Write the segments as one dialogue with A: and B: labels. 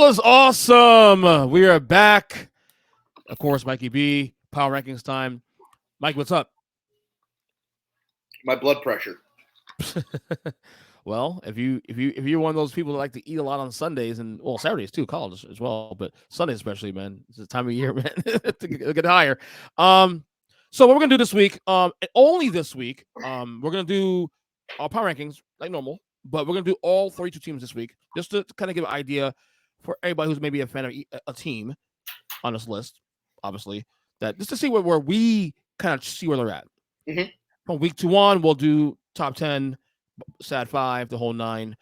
A: was awesome. We are back. Of course, Mikey B, Power Rankings time. Mike, what's up?
B: My blood pressure.
A: Well, if you're one of those people that like to eat a lot on Sundays and Saturdays too, college as well, but Sundays especially, man, it's the time of year, man, to get higher. So what we're gonna do this week, only this week, we're gonna do our power rankings like normal, but we're gonna do all 32 teams this week just to kind of give an idea for everybody who's maybe a fan of a team on this list, obviously, that just to see where we kind of see where they're at.
B: Mm-hmm.
A: From week 2 on, we'll do top 10, sad 5, the whole 9.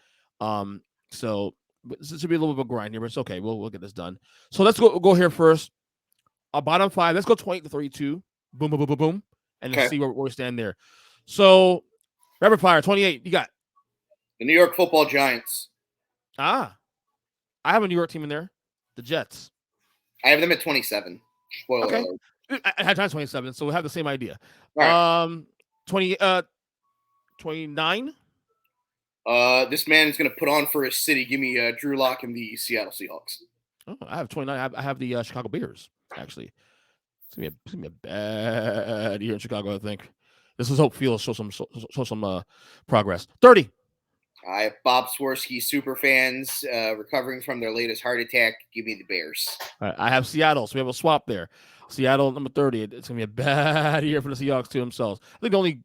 A: So this should be a little bit of a grind here, but it's okay. We'll get this done. So let's go here first. Our bottom 5. Let's go 20 to 32. Boom, boom, boom, boom, boom, and then see where we stand there. So rapid fire 28. You got
B: the New York Football Giants.
A: I have a New York team in there. The Jets.
B: I have them at 27. Spoiler
A: okay.
B: alert.
A: I had Giants 27, so we have the same idea.
B: Right.
A: 29.
B: This man is going to put on for his city. Give me Drew Lock and the Seattle Seahawks.
A: Oh, I have 29. I have the Chicago Bears, actually. It's gonna be a bad year in Chicago, I think. This is Hope Field show some progress. 30.
B: I have Bob Swirsky super fans recovering from their latest heart attack. Give me the Bears.
A: All right, I have Seattle, so we have a swap there. Seattle number 30. It's gonna be a bad year for the Seahawks to themselves. I think the only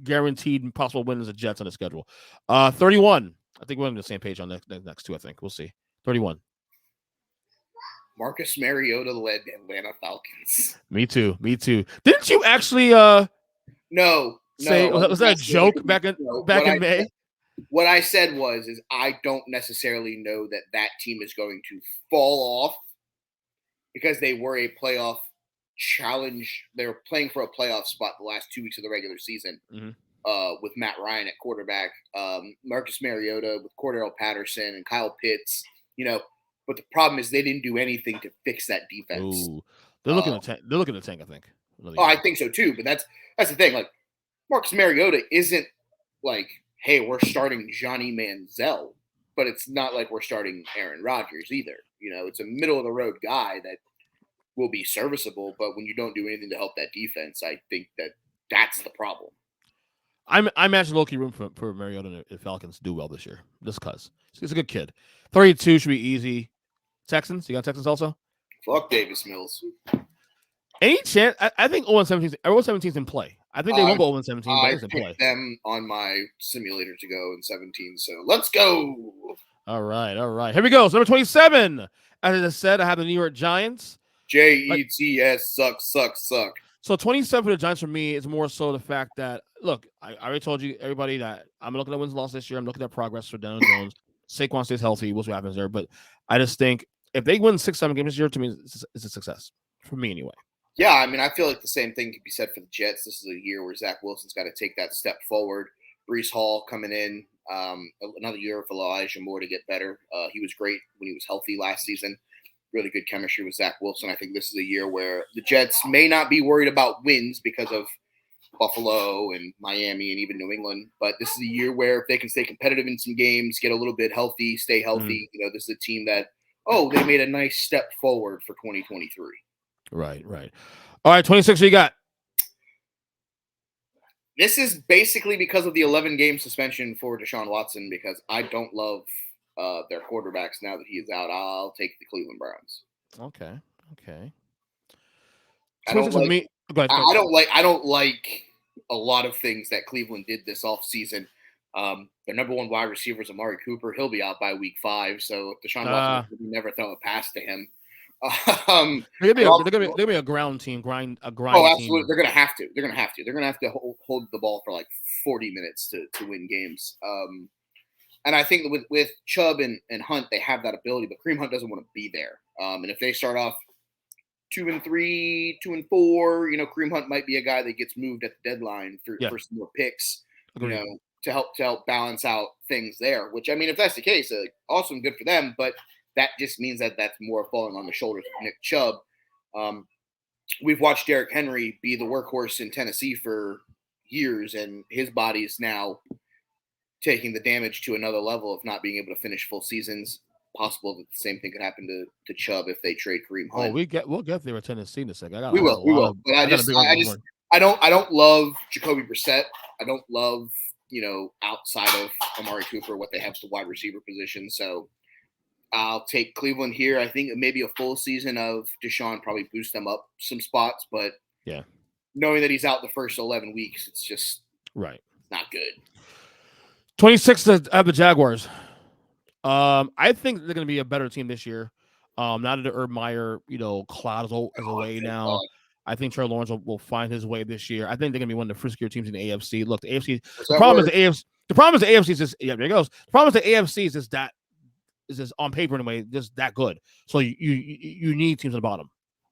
A: guaranteed and possible win is the Jets on the schedule. 31. I think we're on the same page on the next two. I think we'll see. 31.
B: Marcus Mariota led Atlanta Falcons.
A: Me too. Didn't you actually
B: No.
A: Was that a joke back in May?
B: What I said was I don't necessarily know that team is going to fall off because they were a playoff challenge. They were playing for a playoff spot the last 2 weeks of the regular season with Matt Ryan at quarterback, Marcus Mariota with Cordell Patterson and Kyle Pitts, But the problem is they didn't do anything to fix that defense.
A: Ooh. They're looking at tank, I think.
B: I think so too. But that's the thing. Like Marcus Mariota isn't like, hey, we're starting Johnny Manziel, but it's not like we're starting Aaron Rodgers either. It's a middle of the road guy that will be serviceable, but when you don't do anything to help that defense, I think that's the problem.
A: I imagine low-key room for Mariota and the Falcons to do well this year, just because he's a good kid. 32 should be easy. Texans, you got Texans also?
B: Fuck Davis Mills.
A: Any chance? I think 0-17 is in play. I think they won't go 0-17, but it's in play.
B: I picked them on my simulator to go in 17, so let's go.
A: All right. Here we go. So number 27. As I said, I have the New York Giants.
B: Jets suck.
A: So 27 for the Giants for me is more so the fact that, look, I already told you, everybody, that I'm looking at wins loss this year. I'm looking at progress for Daniel Jones. Saquon stays healthy. We'll see what happens there. But I just think if they win 6-7 games this year, to me, it's a success. For me, anyway.
B: Yeah, I mean, I feel like the same thing could be said for the Jets. This is a year where Zach Wilson's got to take that step forward. Breece Hall coming in. Another year for Elijah Moore to get better. He was great when he was healthy last season. Really good chemistry with Zach Wilson. I think this is a year where the Jets may not be worried about wins because of Buffalo and Miami and even New England, but this is a year where if they can stay competitive in some games, get a little bit healthy, stay healthy, this is a team that, they made a nice step forward for 2023.
A: Right. All right, 26, you got?
B: This is basically because of the 11-game suspension for Deshaun Watson, because I don't love their quarterbacks now that he is out. I'll take the Cleveland Browns.
A: Okay.
B: I don't like a lot of things that Cleveland did this offseason. Their number one wide receiver is Amari Cooper. He'll be out by week 5. So Deshaun Watson never throw a pass to him.
A: They're gonna be a ground team, grind. Oh,
B: absolutely.
A: Team.
B: They're gonna have to. They're gonna have to hold the ball for like 40 minutes to win games. And I think that with Chubb and Hunt, they have that ability, but Kareem Hunt doesn't want to be there. And if they start off 2-3, 2-4, Kareem Hunt might be a guy that gets moved at the deadline for some more picks, to help balance out things there. Which, I mean, if that's the case, awesome, good for them. But that just means that that's more falling on the shoulders of Nick Chubb. We've watched Derrick Henry be the workhorse in Tennessee for years, and his body's now taking the damage to another level of not being able to finish full seasons, possible that the same thing could happen to Chubb if they trade Kareem Hunt.
A: We'll get there with Tennessee in a second.
B: We will. But I don't love Jacoby Brissett. I don't love, outside of Amari Cooper, what they have to wide receiver position. So I'll take Cleveland here. I think maybe a full season of Deshaun probably boost them up some spots, but
A: yeah,
B: knowing that he's out the first 11 weeks, it's just not good.
A: 26 to have the Jaguars. I think they're going to be a better team this year. Now that the Urban Meyer, cloud is away now. God. I think Trevor Lawrence will find his way this year. I think they're going to be one of the friskier teams in the AFC. Look, the AFC. The problem is the AFC. The problem is the AFC is just there it goes. The problem is the AFC is just on paper anyway, just that good. So you need teams on the bottom.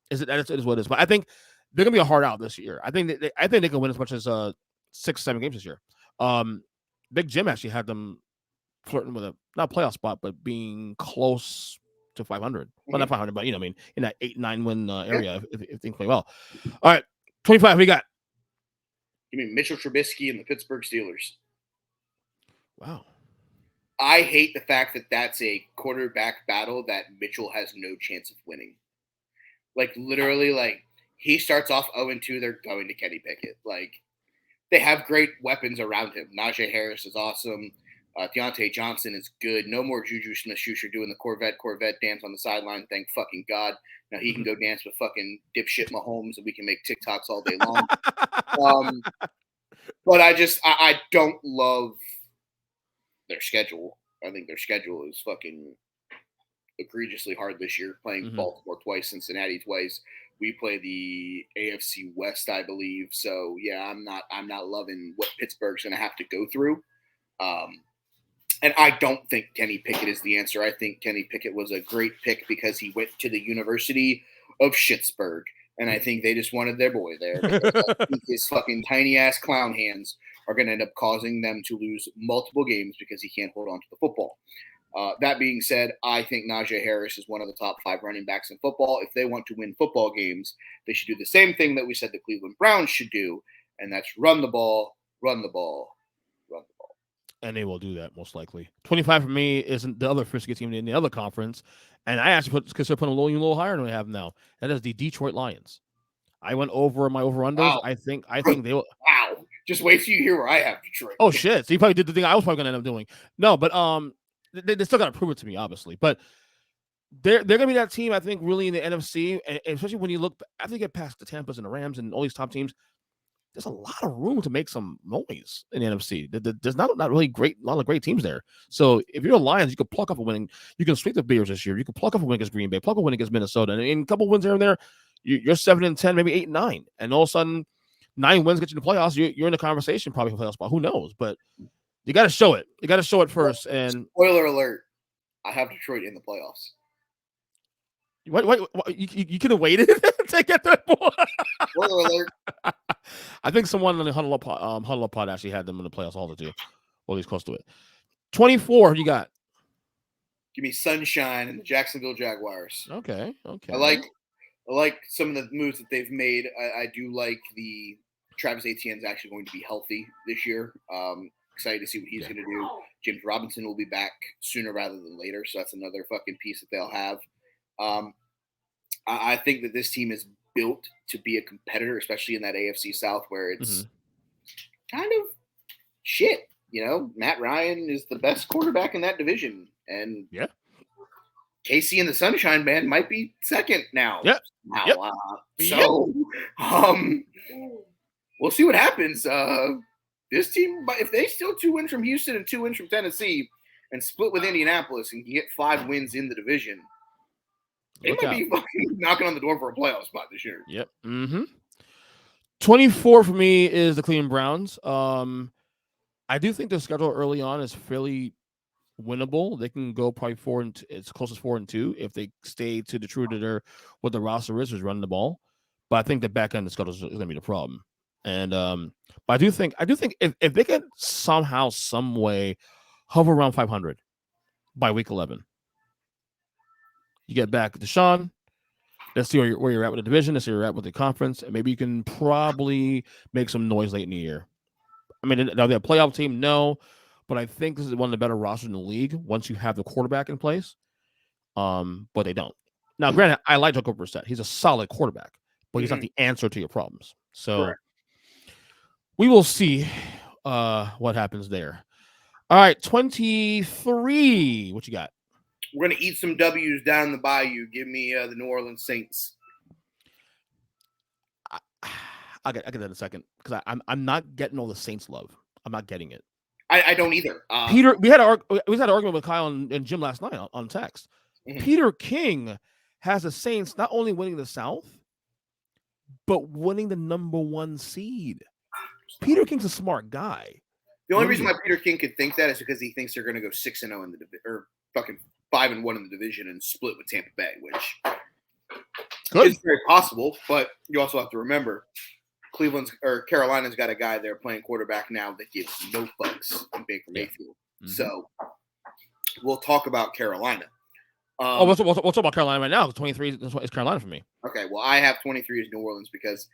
A: Is what it is. But I think they're going to be a hard out this year. I think they can win as much as 6-7 games this year. Big Jim actually had them flirting with not a playoff spot, but being close to 500. Well, not 500, but in that 8-9 win area if things play well. All right, 25. We got.
B: You mean Mitchell Trubisky and the Pittsburgh Steelers?
A: Wow.
B: I hate the fact that that's a quarterback battle that Mitchell has no chance of winning. Like literally, he starts off 0-2. They're going to Kenny Pickett. They have great weapons around him. Najee Harris is awesome. Deontay Johnson is good. No more Juju Smith-Schuster doing the Corvette dance on the sideline. Thank fucking God. Now he can go dance with fucking dipshit Mahomes, and we can make TikToks all day long. But I don't love their schedule. I think their schedule is fucking egregiously hard this year. Playing Baltimore twice, Cincinnati twice. We play the AFC West, I believe. So yeah, I'm not loving what Pittsburgh's going to have to go through. And I don't think Kenny Pickett is the answer. I think Kenny Pickett was a great pick because he went to the University of Schittsburg. And I think they just wanted their boy there. I think his fucking tiny-ass clown hands are going to end up causing them to lose multiple games because he can't hold on to the football. That being said, I think Najee Harris is one of the top 5 running backs in football. If they want to win football games, they should do the same thing that we said the Cleveland Browns should do, and that's run the ball, run the ball, run the ball.
A: And they will do that most likely. 25 for me isn't the other frisky team in the other conference, and I actually consider putting a little higher than we have now. That is the Detroit Lions. I went over my over-unders.
B: Wow.
A: I think they will.
B: Wow. Just wait till you hear where I have Detroit.
A: Oh, shit. So you probably did the thing I was probably going to end up doing. No, but they still got to prove it to me, obviously. But they're going to be that team, I think, really in the NFC, and especially when you look after you get past the Tampas and the Rams and all these top teams, there's a lot of room to make some noise in the NFC. There's not really a lot of great teams there. So if you're the Lions, you could pluck up a win. You can sweep the Bears this year. You can pluck up a win against Green Bay, pluck a win against Minnesota, and in a couple wins here and there, you're 7-10, maybe 8-9, and all of a sudden, 9 wins get you in the playoffs. You're in the conversation probably for playoff spot. Who knows? But you got to show it. You got to show it first. And
B: spoiler alert: I have Detroit in the playoffs.
A: What you could have waited to get that ball.
B: Spoiler alert.
A: I think someone on the Huddle Up Pod actually had them in the playoffs all the time, or at least close to it. 24, you got?
B: Give me Sunshine and the Jacksonville Jaguars.
A: Okay.
B: I like some of the moves that they've made. I do like the Travis Etienne's actually going to be healthy this year. Excited to see what he's going to do. James Robinson will be back sooner rather than later, so that's another fucking piece that they'll have. I think that this team is built to be a competitor, especially in that AFC South where it's kind of shit. Matt Ryan is the best quarterback in that division, and KC and the Sunshine Band might be second now. We'll see what happens. This team, if they steal 2 wins from Houston and 2 wins from Tennessee and split with Indianapolis and can get 5 wins in the division, they might be fucking knocking on the door for a playoff spot this year.
A: Yep. 24 for me is the Cleveland Browns. I do think the schedule early on is fairly winnable. They can go probably as close as 4-2 if they stay to the true to their what the roster is running the ball. But I think the back end of the schedule is going to be the problem. And but I do think if they can somehow, some way hover around 500 by week 11, you get back Deshaun. Let's see where you're at with the division. Let's see where you're at with the conference, and maybe you can probably make some noise late in the year. I mean, are they a playoff team? No, but I think this is one of the better rosters in the league once you have the quarterback in place. but they don't. Now, granted, I like Jacoby Brissett. He's a solid quarterback, but he's not
B: Mhm.
A: the answer to your problems. So
B: Correct.
A: we will see what happens there. All right, 23. What you got?
B: We're gonna eat some W's down the bayou. Give me the New Orleans Saints.
A: I'll get that in a second because I'm not getting all the Saints love. I'm not getting it.
B: I don't either.
A: Peter, we had an argument with Kyle and Jim last night on text.
B: Mhm.
A: Peter King has the Saints not only winning the South, but winning the number 1 seed. Peter King's a smart guy.
B: The only reason why Peter King could think that is because he thinks they're going to go 6-0 in the division, or fucking 5-1 in the division and split with Tampa Bay, which is very possible. But you also have to remember, Carolina's got a guy there playing quarterback now that gives no fucks in Baker Mayfield.
A: Mm-hmm.
B: So we'll talk about Carolina.
A: We'll talk about Carolina right now. 23 is Carolina for me.
B: Okay, well, I have 23 as New Orleans because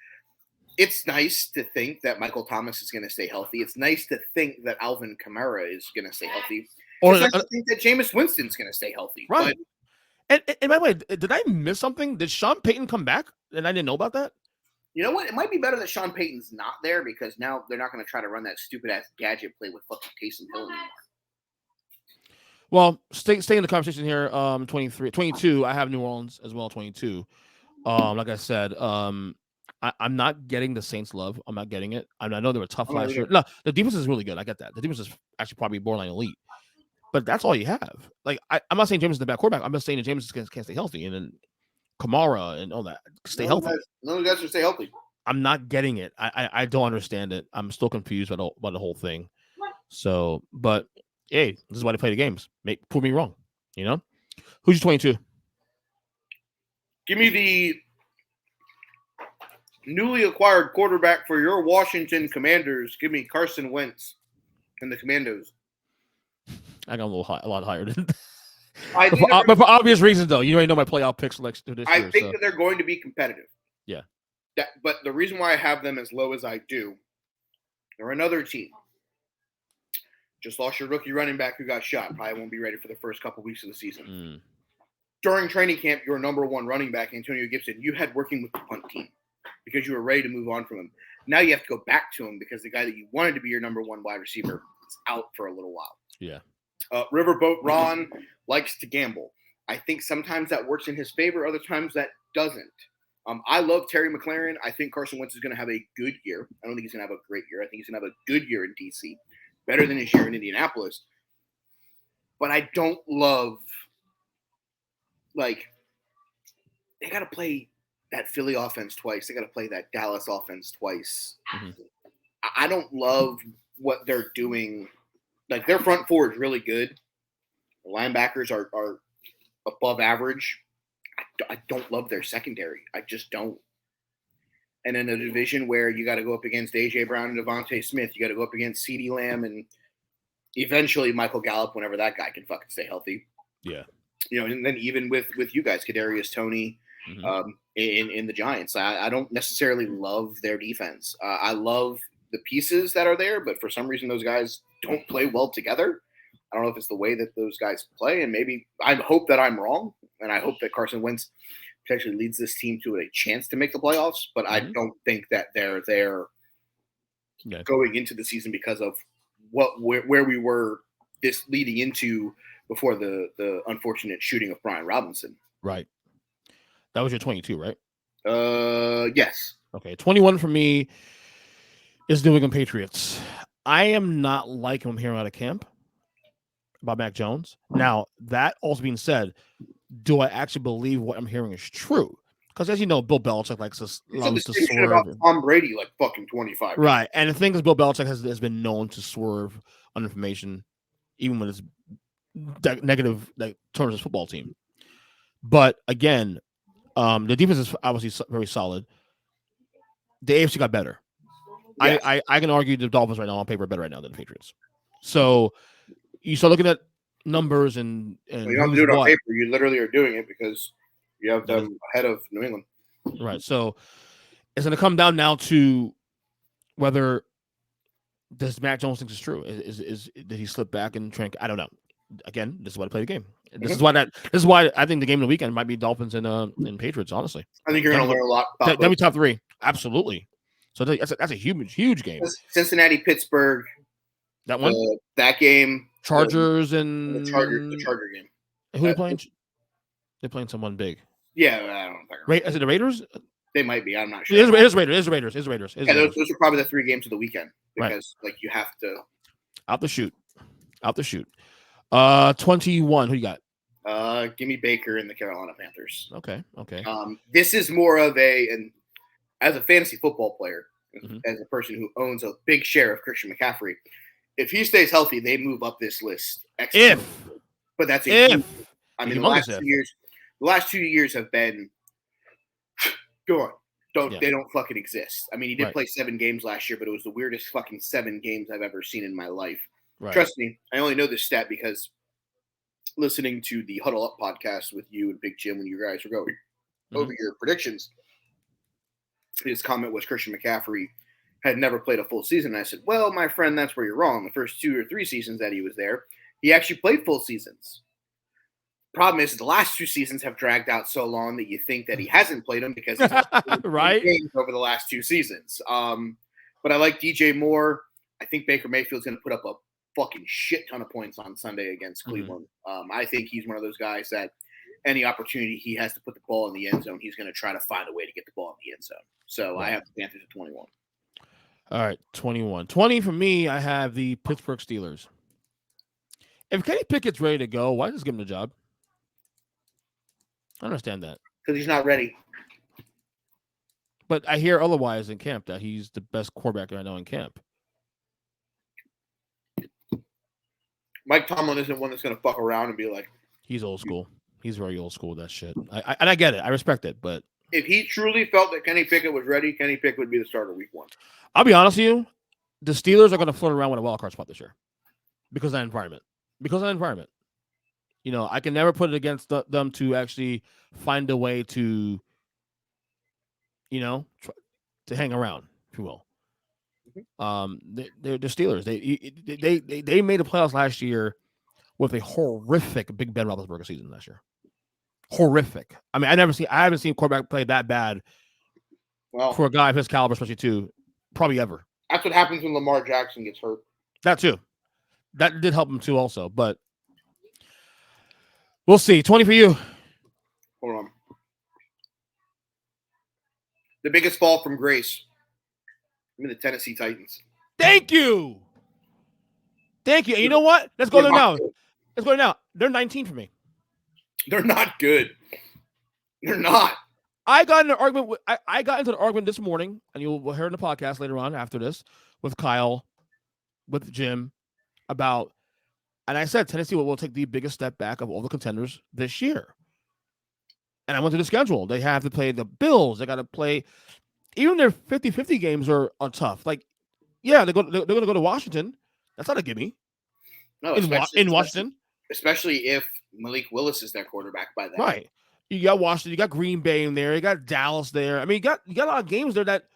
B: it's nice to think that Michael Thomas is going to stay healthy. It's nice to think that Alvin Kamara is going to stay healthy. It's nice to think that Jameis Winston's going to stay healthy.
A: Right. But, and by the way, did I miss something? Did Sean Payton come back and I didn't know about that?
B: You know what? It might be better that Sean Payton's not there because now they're not going to try to run that stupid-ass gadget play with fucking Taysom Hill anymore.
A: Well, stay in the conversation here. 22. I have New Orleans as well. 22. Like I said, I'm not getting the Saints love. I'm not getting it. I know they were tough last year. No, the defense is really good. I get that. The defense is actually probably borderline elite. But that's all you have. Like I'm not saying James is the bad quarterback. I'm just saying that James can't stay healthy, and then Kamara and all that stay healthy.
B: None of the guys can stay healthy.
A: I'm not getting it. I don't understand it. I'm still confused by the whole thing. So, but hey, this is why they play the games. Prove me wrong. You know, who's your 22?
B: Give me the newly acquired quarterback for your Washington Commanders. Give me Carson Wentz and the Commandos.
A: I got a lot higher than. But for obvious reasons, though, you already know my playoff picks next to this year.
B: I think that they're going to be competitive.
A: Yeah.
B: But the reason why I have them as low as I do, they're another team. Just lost your rookie running back who got shot. Probably won't be ready for the first couple weeks of the season. During training camp, your number 1 running back, Antonio Gibson, you had working with the punt team because you were ready to move on from him. Now you have to go back to him because the guy that you wanted to be your number 1 wide receiver is out for a little while.
A: Yeah.
B: Riverboat Ron likes to gamble. I think sometimes that works in his favor. Other times that doesn't. I love Terry McLaurin. I think Carson Wentz is going to have a good year. I don't think he's going to have a great year. I think he's going to have a good year in DC. Better than his year in Indianapolis. But I don't love, like, they got to play that Philly offense twice. They got to play that Dallas offense twice. Mm-hmm. I don't love what they're doing. Like, their front four is really good. The linebackers are above average. I don't love their secondary. I just don't. And in a division where you got to go up against A.J. Brown and Devontae Smith, you got to go up against CeeDee Lamb and eventually Michael Gallup whenever that guy can fucking stay healthy.
A: Yeah.
B: You know, and then even with you guys, Kadarius Toney in the Giants, I don't necessarily love their defense. I love the pieces that are there, but for some reason those guys don't play well together. I don't know if it's the way that those guys play, and maybe I hope that I'm wrong, and I hope that Carson Wentz potentially leads this team to a chance to make the playoffs, but I don't think that they're there going into the season because of where we were this leading into before the unfortunate shooting of Brian Robinson.
A: Right. That was your 22, right?
B: Yes.
A: Okay. 21 for me is New England Patriots. I am not liking what I'm hearing out of camp about Mac Jones. Now, that also being said, do I actually believe what I'm hearing is true? Because as you know, Bill Belichick likes to swerve
B: about Tom Brady like fucking 25.
A: Right. And the thing is, Bill Belichick has been known to swerve on information, even when it's negative like towards his football team. But again, the defense is obviously very solid. The AFC got better. Yes. I can argue the Dolphins right now on paper are better right now than the Patriots. So you start looking at numbers and
B: well, you don't have to do it on paper. You literally are doing it because you have them ahead of New England.
A: Right. So it's going to come down now to whether does Mac Jones think is true. Did he slip back and train? I don't know. Again, this is why I play the game. This is why I think the game of the weekend might be Dolphins and Patriots. Honestly,
B: I think you're going to learn a lot about
A: that'd be top three. Absolutely. So that's a huge game.
B: Cincinnati, Pittsburgh.
A: That one.
B: That game.
A: Chargers and
B: the Charger game.
A: Who are they playing? They're playing someone big.
B: Yeah, I don't think.
A: Is it the Raiders?
B: They might be. I'm not sure.
A: It is Raiders.
B: Yeah, those are probably the 3 games of the weekend because you have to
A: out the chute. 21. Who you got?
B: Give me Baker and the Carolina Panthers.
A: Okay.
B: This is more of and as a fantasy football player, as a person who owns a big share of Christian McCaffrey, if he stays healthy, they move up this list. But that's the last 2 years have been go on. They don't fucking exist. I mean, he did play 7 games last year, but it was the weirdest fucking 7 games I've ever seen in my life. Right. Trust me, I only know this stat because listening to the Huddle Up podcast with you and Big Jim when you guys were going over your predictions, his comment was Christian McCaffrey had never played a full season. And I said, well, my friend, that's where you're wrong. The first 2 or 3 seasons that he was there, he actually played full seasons. Problem is, the last 2 seasons have dragged out so long that you think that he hasn't played them because he's
A: right
B: games over the last 2 seasons. But I like DJ Moore. I think Baker Mayfield's going to put up a fucking shit ton of points on Sunday against Cleveland. I think he's one of those guys that any opportunity he has to put the ball in the end zone, he's going to try to find a way to get the ball in the end zone. So I have the Panthers at 21.
A: All right, 21. 20 for me, I have the Pittsburgh Steelers. If Kenny Pickett's ready to go, why just give him the job? I understand that.
B: Because he's not ready.
A: But I hear otherwise in camp that he's the best quarterback I know in camp.
B: Mike Tomlin isn't one that's going to fuck around and be like...
A: He's old school. He's very old school, that shit. I get it. I respect it, but...
B: If he truly felt that Kenny Pickett was ready, Kenny Pickett would be the starter week 1.
A: I'll be honest with you. The Steelers are going to float around with a wild card spot this year. Because of that environment. You know, I can never put it against them to actually find a way to, you know, to hang around, if you will. They're the Steelers. They made the playoffs last year with a horrific Big Ben Roethlisberger season last year. Horrific. I mean, I haven't seen a quarterback play that bad for a guy of his caliber, especially too, probably ever.
B: That's what happens when Lamar Jackson gets hurt.
A: That too. That did help him too, also, but. We'll see. 20 for you.
B: Hold on. The biggest fall from grace. I'm in the Tennessee Titans.
A: Thank you. And you know what? Let's go there now. They're 19 for me.
B: They're not good. They're not.
A: I got into an argument this morning, and you'll hear in the podcast later on after this with Kyle, with Jim, about. And I said Tennessee will take the biggest step back of all the contenders this year. And I went to the schedule. They have to play the Bills. They got to play. Even their 50-50 games are tough. Like, yeah, they're going to go to Washington. That's not a gimme.
B: No,
A: in Washington.
B: Especially if Malik Willis is their quarterback by then.
A: Right. You got Washington. You got Green Bay in there. You got Dallas there. I mean, you got a lot of games there that.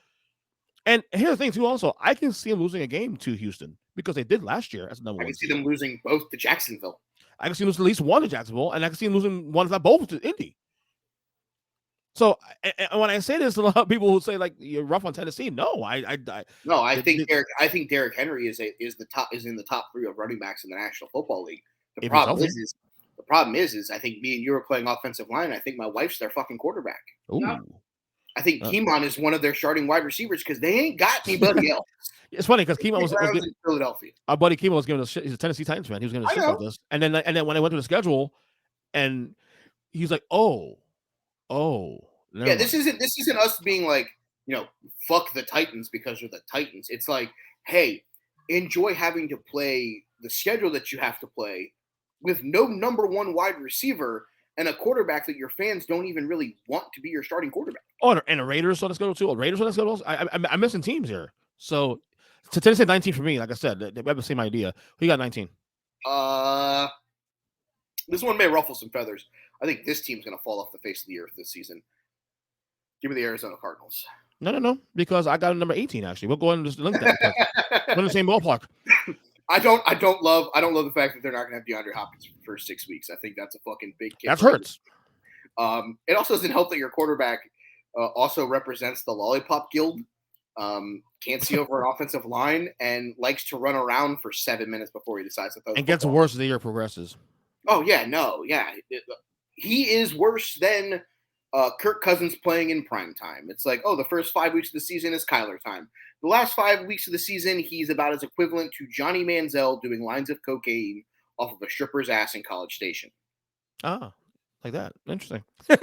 A: And here's the thing, too, also. I can see them losing a game to Houston. Because they did last year as number 1.
B: I can see them losing both to Jacksonville.
A: I can see them losing at least one to Jacksonville, and I can see them losing one, if not both, to Indy. So, and when I say this, a lot of people who say like you're rough on Tennessee. No, I
B: think Derrick Henry is in the top 3 of running backs in the National Football League. The problem is I think me and you are playing offensive line. I think my wife's their fucking quarterback.
A: Ooh.
B: I think Keemon is one of their starting wide receivers because they ain't got anybody else.
A: It's funny because Keemon was
B: in Philadelphia.
A: Our buddy Keemon was giving us shit. He's a Tennessee Titans fan. He was giving us shit about this. And then when I went to the schedule, and he's like, "Oh,
B: yeah." This isn't us being like, fuck the Titans because they're the Titans. It's like, hey, enjoy having to play the schedule that you have to play with no number 1 wide receiver and a quarterback that your fans don't even really want to be your starting quarterback.
A: Oh, and the Raiders on the schedule too. Raiders on the schedule. I'm missing teams here. So, to Tennessee 19 for me, like I said, they have the same idea. Who you got 19?
B: This one may ruffle some feathers. I think this team's going to fall off the face of the earth this season. Give me the Arizona Cardinals.
A: No, because I got a number 18, actually. We'll go ahead and just link that. We're in the same ballpark.
B: I don't love the fact that they're not going to have DeAndre Hopkins for the first 6 weeks. I think that's a fucking big kick.
A: That hurts.
B: It also doesn't help that your quarterback also represents the lollipop guild. Can't see over an offensive line and likes to run around for 7 minutes before he decides to throw.
A: And gets worse as the year progresses.
B: Oh yeah, he is worse than Kirk Cousins playing in prime time. It's like, the first 5 weeks of the season is Kyler time. The last 5 weeks of the season, he's about as equivalent to Johnny Manziel doing lines of cocaine off of a stripper's ass in College Station.
A: Ah, like that. Interesting. So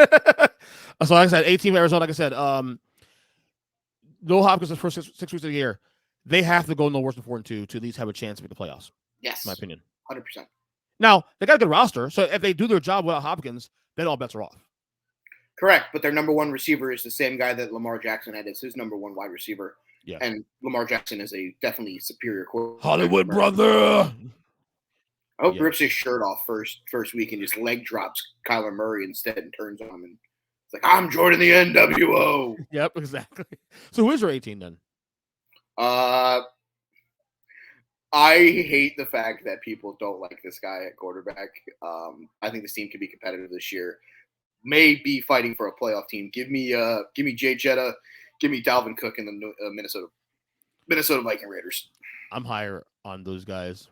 A: like I said, 18 Arizona, like I said, no Hopkins the first 6 weeks of the year. They have to go no worse than 4-2 to at least have a chance to make the playoffs.
B: Yes.
A: In my opinion.
B: 100%.
A: Now, they got a good roster, so if they do their job without Hopkins, then all bets are off.
B: Correct, but their number one receiver is the same guy that Lamar Jackson had as his number one wide receiver.
A: Yeah.
B: And Lamar Jackson is a definitely superior quarterback.
A: Hollywood brother.
B: I hope he rips his shirt off first week and just leg drops Kyler Murray instead and turns on him. And it's like, I'm Jordan the NWO.
A: Yep, exactly. So who is your 18 then?
B: I hate the fact that people don't like this guy at quarterback. I think this team can be competitive this year. May be fighting for a playoff team. Give me Jay Jetta, give me Dalvin Cook and the Minnesota Viking Raiders.
A: I'm higher on those guys.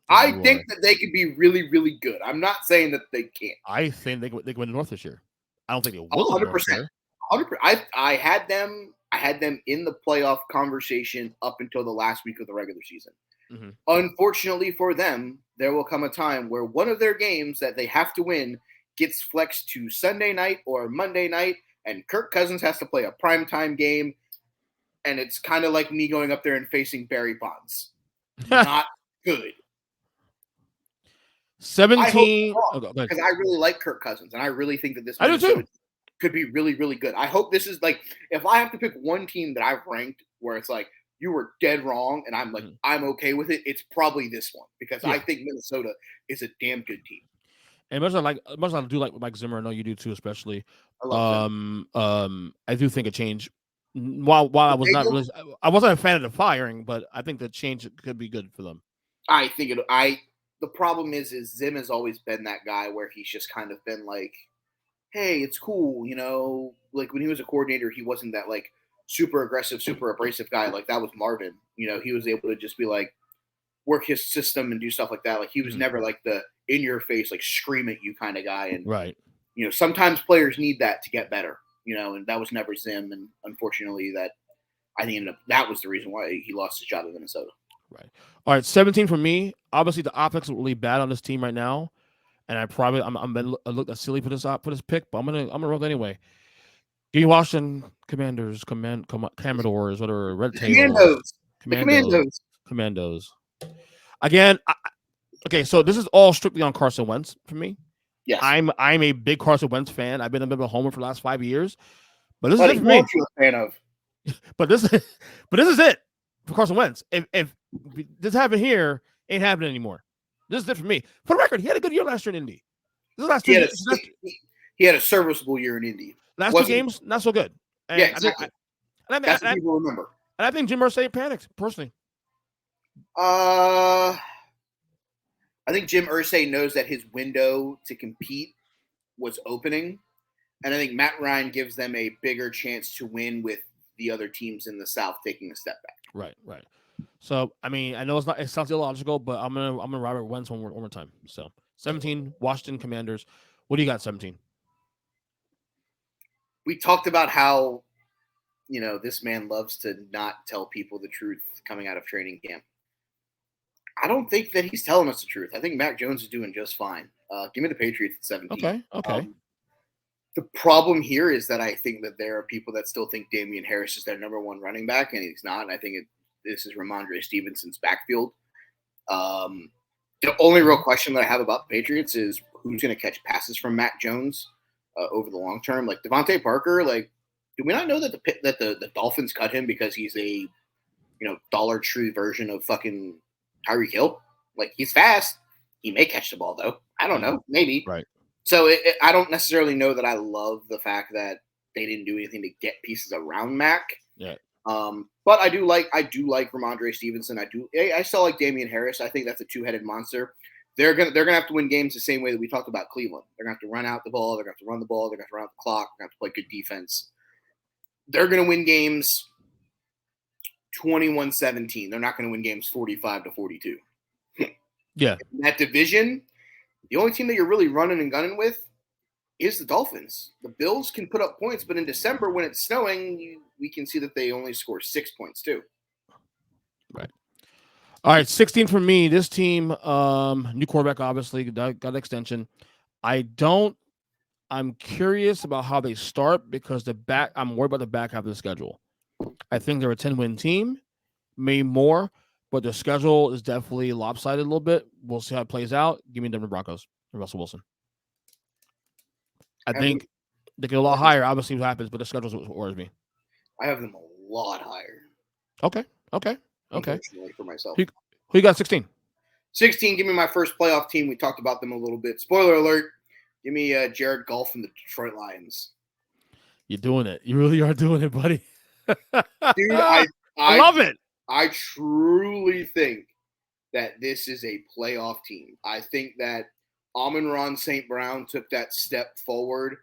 B: I think that they could be really, really good. I'm not saying that they can't.
A: I think they can win the North this year. I don't think they will.
B: 100%. 100%. I had them in the playoff conversation up until the last week of the regular season.
A: Mm-hmm.
B: Unfortunately for them, there will come a time where one of their games that they have to win gets flexed to Sunday night or Monday night, and Kirk Cousins has to play a primetime game, and it's kind of like me going up there and facing Barry Bonds. Not good.
A: 17.
B: Because I really like Kirk Cousins, and I really think that this
A: I do too.
B: Could be really, really good. I hope this is like, if I have to pick one team that I've ranked where it's like, you were dead wrong, and I'm like, I'm okay with it, it's probably this one, because I think Minnesota is a damn good team.
A: And much as I do like Mike Zimmer, I know you do too, especially.
B: I love him.
A: I do think a change. While I was not really, I wasn't a fan of the firing, but I think the change could be good for them.
B: I think the problem is Zim has always been that guy where he's just kind of been like, hey, it's cool, like when he was a coordinator, he wasn't that like super aggressive, super abrasive guy. Like that was Marvin. He was able to just be like, work his system and do stuff like that. Like he was never like the in your face, like scream at you kind of guy. And
A: right.
B: Sometimes players need that to get better, and that was never Zim. And unfortunately that was the reason why he lost his job in Minnesota.
A: Right. All right. 17 for me. Obviously the offense is really bad on this team right now. And I'm gonna look silly for this pick, but I'm gonna roll it anyway. Give me Washington Commanders, Commodores, whatever, Red Tails. Commandos. Again, okay, so this is all strictly on Carson Wentz for me.
B: Yes.
A: I'm a big Carson Wentz fan. I've been a bit of a homer for the last 5 years. But this is it for me.
B: You a fan of.
A: But this is it for Carson Wentz. If this happened here, ain't happening anymore. This is it for me. For the record, he had a good year last year in Indy. This last 2 years.
B: He had a serviceable year in Indy.
A: Last 2 games, not so good. And
B: yeah, exactly. That's what people remember.
A: And I think Jim Irsay panicked, personally.
B: I think Jim Irsay knows that his window to compete was opening. And I think Matt Ryan gives them a bigger chance to win with the other teams in the South taking a step back.
A: Right. So, I mean, I know it sounds illogical, but I'm gonna Robert Wentz one more time. So, 17, Washington Commanders. What do you got, 17?
B: We talked about how, this man loves to not tell people the truth coming out of training camp. I don't think that he's telling us the truth. I think Mac Jones is doing just fine. Give me the Patriots at 17.
A: Okay.
B: The problem here is that I think that there are people that still think Damian Harris is their number one running back, and he's not. And I think this is Ramondre Stevenson's backfield. The only real question that I have about the Patriots is who's going to catch passes from Mac Jones over the long term. Like Devontae Parker, like, do we not know that the Dolphins cut him because he's a Dollar Tree version of fucking Tyreek Hill? Like, he's fast. He may catch the ball though. I don't know. Maybe.
A: Right.
B: So I don't necessarily know that I love the fact that they didn't do anything to get pieces around Mac.
A: Yeah.
B: But I do like Ramondre Stevenson. I still like Damian Harris. I think that's a two-headed monster. They're gonna have to win games the same way that we talked about Cleveland. They're gonna have to run out the ball. They're gonna have to run the ball. They're gonna have to run out the clock. They're gonna have to play good defense. They're gonna win games 21-17. They're not gonna win games 45-42.
A: Yeah.
B: In that division, the only team that you're really running and gunning with is the Dolphins. The Bills can put up points, but in December when it's snowing, we can see that they only score 6 points too.
A: Right. All right, 16 for me. This team, new quarterback, obviously, got an extension. I'm curious about how they start because I'm worried about the back half of the schedule. I think they're a 10-win team, maybe more, but their schedule is definitely lopsided a little bit. We'll see how it plays out. Give me Denver Broncos and Russell Wilson. I think they get a lot higher. Obviously, what happens, but the schedule is what worries me.
B: I have them a lot higher.
A: Okay.
B: Unfortunately for myself.
A: Who you got 16?
B: 16, give me my first playoff team. We talked about them a little bit. Spoiler alert. Give me Jared Goff and the Detroit Lions.
A: You're doing it. You really are doing it, buddy.
B: Dude, I
A: love it.
B: I truly think that this is a playoff team. I think that Amon-Ra St. Brown took that step forward